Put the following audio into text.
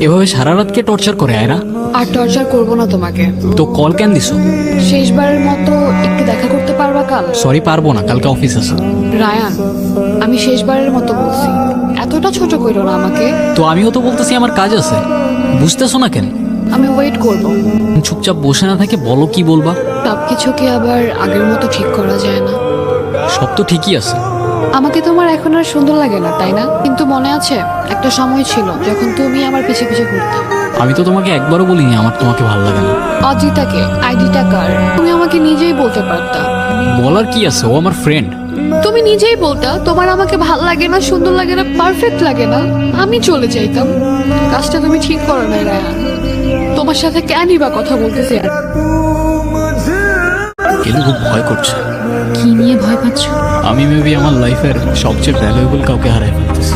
এভাবে সারা রাতকে টর্চার করে আয়রা। আর টর্চার করবো না তোমাকে। তো কল কেন দিছো? শেষবারের মতো একটু দেখা করতে পারবা কাল? সরি, পারবো না, কালকে অফিস আছে। রায়ান, আমি শেষবারের মতো বলছি, এতটা ছোট কইরো না আমাকে। তো আমিও তো বলতেছি আমার কাজ আছে, বুঝতেছো না কেন? আমি ওয়েট করব। চুপচাপ বসে না থাকে বলো কি বলবা। সবকিছু কি আবার আগের মতো ঠিক করা যায় না? সব তো ঠিকই আছে। আমাকে তোমার এখন আর সুন্দর লাগে না, তাই না? কিন্তু মনে আছে একটা সময় ছিল যখন তুমি আমার পিছে পিছে ঘুরতে। আমি তো তোমাকে একবারও বলিনি আমার তোমাকে ভালো লাগে না। অজিতাকে আইডিটা কার, তুমি আমাকে নিজেই বলতে পারতা। বলার কি আছে, ও আমার ফ্রেন্ড। তুমি নিজেই বলতা তোমার আমাকে ভাল লাগে না, সুন্দর লাগে না, পারফেক্ট লাগে না, আমি চলে যাইতাম। কাজটা তুমি ঠিক করো না রায়ান। তোমার সাথে কেনই বা কথা বলতেছি আর? কিন্তু খুব ভয় করছে। কি নিয়ে ভয় পাচ্ছ? আমি মেবি আমার লাইফের সবচেয়ে ভ্যালুয়েবল কাউকে হারাই ফেলতেছি।